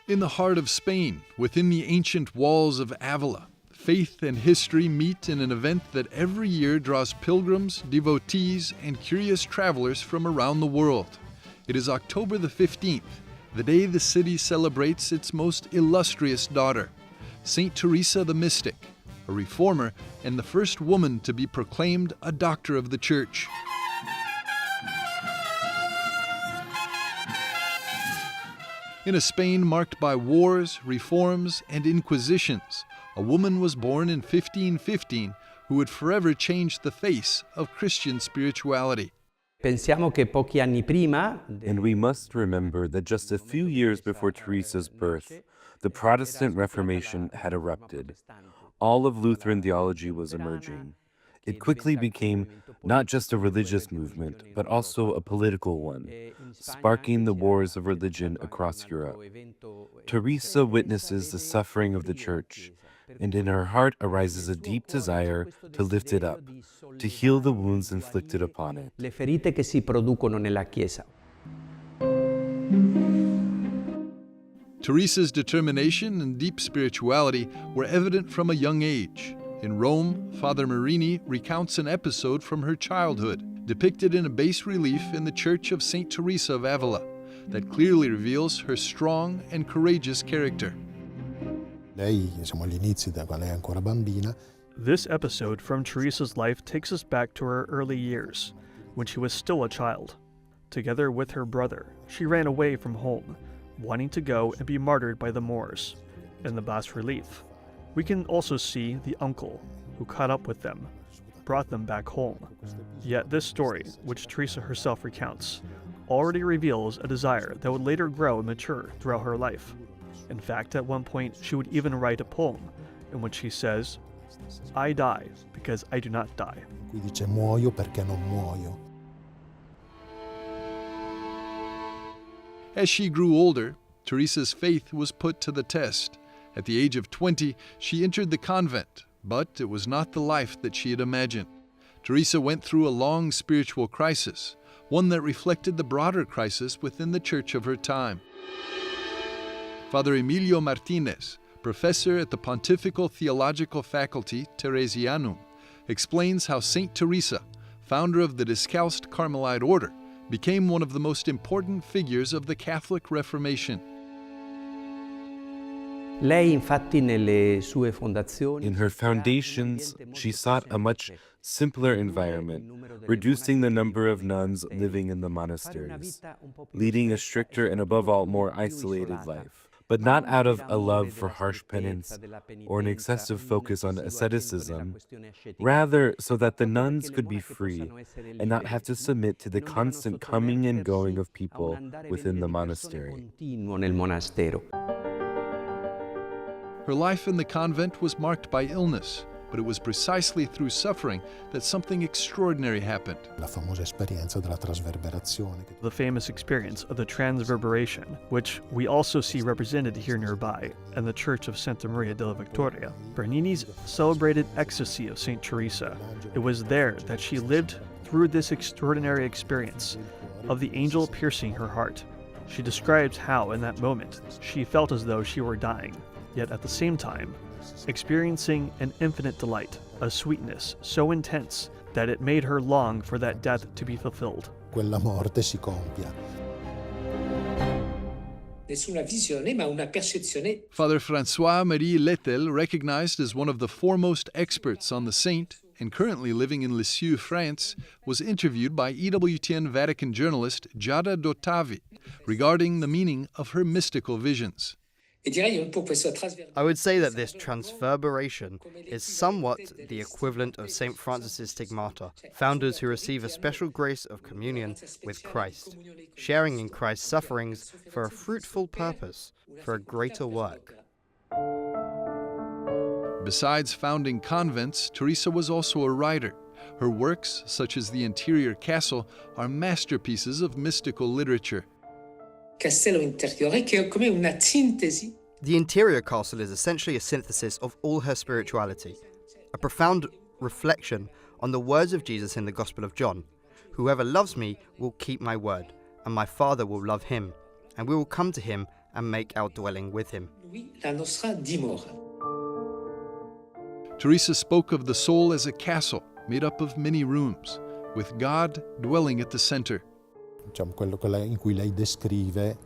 In the heart of Spain, within the ancient walls of Ávila, faith and history meet in an event that every year draws pilgrims, devotees, and curious travelers from around the world. It is October the 15th, the day the city celebrates its most illustrious daughter, Saint Teresa the Mystic, a reformer and the first woman to be proclaimed a doctor of the Church. In a Spain marked by wars, reforms, and inquisitions, a woman was born in 1515 who would forever change the face of Christian spirituality. Pensiamo che pochi anni prima, And we must remember that just a few years before Teresa's birth, the Protestant Reformation had erupted. All of Lutheran theology was emerging. It quickly became not just a religious movement, but also a political one, sparking the wars of religion across Europe. Teresa witnesses the suffering of the Church, and in her heart arises a deep desire to lift it up, to heal the wounds inflicted upon it. le ferite che si producono nella Chiesa. Teresa's determination and deep spirituality were evident from a young age. In Rome, Father Marini recounts an episode from her childhood, depicted in a bas relief in the Church of St. Teresa of Ávila, that clearly reveals her strong and courageous character. This episode from Teresa's life takes us back to her early years, when she was still a child. Together with her brother, she ran away from home, wanting to go and be martyred by the Moors. In the bas relief, we can also see the uncle who caught up with them, brought them back home. Yet this story, which Teresa herself recounts, already reveals a desire that would later grow and mature throughout her life. In fact, at one point, she would even write a poem in which she says, "I die because I do not die." Qui dice muoio perché non muoio. As she grew older, Teresa's faith was put to the test. At the age of 20, she entered the convent, but it was not the life that she had imagined. Teresa went through a long spiritual crisis, one that reflected the broader crisis within the church of her time. Father Emilio Martinez, professor at the Pontifical Theological Faculty Teresianum, explains how Saint Teresa, founder of the Discalced Carmelite order, became one of the most important figures of the Catholic Reformation. Lei infatti nelle sue fondazioni In her foundations, she sought a much simpler environment, reducing the number of nuns living in the monasteries, leading a stricter and above all more isolated life, but not out of a love for harsh penance or an excessive focus on asceticism, rather so that the nuns could be free and not have to submit to the constant coming and going of people within the monastery. Her life in the convent was marked by illness, but it was precisely through suffering that something extraordinary happened. La famosa esperienza della trasverberazione. The famous experience of the transverberation, which we also see represented here nearby in the Church of Santa Maria della Victoria, Bernini's celebrated ecstasy of St. Teresa. It was there that she lived through this extraordinary experience of the angel piercing her heart. She describes how, in that moment, she felt as though she were dying, yet at the same time, experiencing an infinite delight, a sweetness so intense that it made her long for that death to be fulfilled. Quella morte si compia. Nessuna visione, ma una percezione. Father François-Marie Lettel, recognized as one of the foremost experts on the saint and currently living in Lisieux, France, was interviewed by EWTN Vatican journalist Giada Dottavi regarding the meaning of her mystical visions. I would say that this transverberation is somewhat the equivalent of St. Francis's stigmata, founders who receive a special grace of communion with Christ, sharing in Christ's sufferings for a fruitful purpose, for a greater work. Besides founding convents, Teresa was also a writer. Her works, such as the interior castle, are masterpieces of mystical literature. Castello interiore che è come una sintesi. The interior castle is essentially a synthesis of all her spirituality, a profound reflection on the words of Jesus in the Gospel of John. Whoever loves me will keep my word, and my Father will love him, and we will come to him and make our dwelling with him. Lui, la nostra dimora. Teresa spoke of the soul as a castle made up of many rooms, with God dwelling at the center. Diciamo, quello in cui lei descrive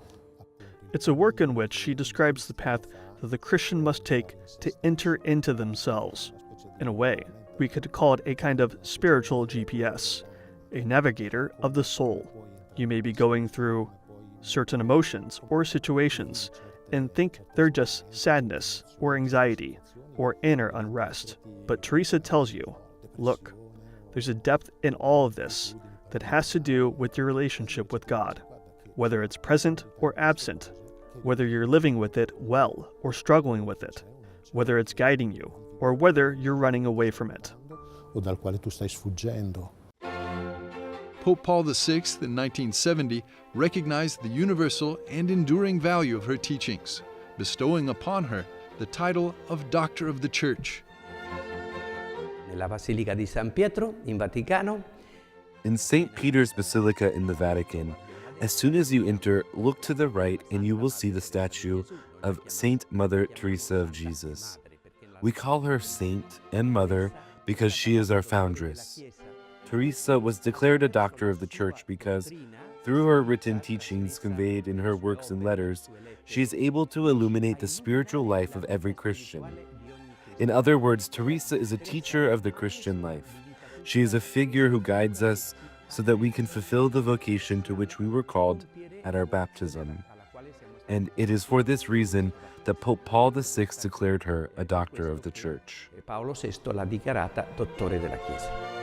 It's a work in which she describes the path that the Christian must take to enter into themselves. In a way, we could call it a kind of spiritual GPS, a navigator of the soul. You may be going through certain emotions or situations and think they're just sadness or anxiety or inner unrest. But Teresa tells you, look, there's a depth in all of this that has to do with your relationship with God, whether it's present or absent, whether you're living with it well or struggling with it, whether it's guiding you or whether you're running away from it. o dal quale tu stai sfuggendo. Pope Paul VI in 1970 recognized the universal and enduring value of her teachings, bestowing upon her the title of Doctor of the Church. Nella Basilica di San Pietro, in Vaticano, In St. Peter's Basilica in the Vatican, as soon as you enter, look to the right and you will see the statue of Saint Mother Teresa of Jesus. We call her Saint and Mother because she is our foundress. Teresa was declared a doctor of the Church because, through her written teachings conveyed in her works and letters, she is able to illuminate the spiritual life of every Christian. In other words, Teresa is a teacher of the Christian life. She is a figure who guides us so that we can fulfill the vocation to which we were called at our baptism. And it is for this reason that Pope Paul VI declared her a doctor of the Church. Paolo VI l'ha dichiarata dottore della Chiesa.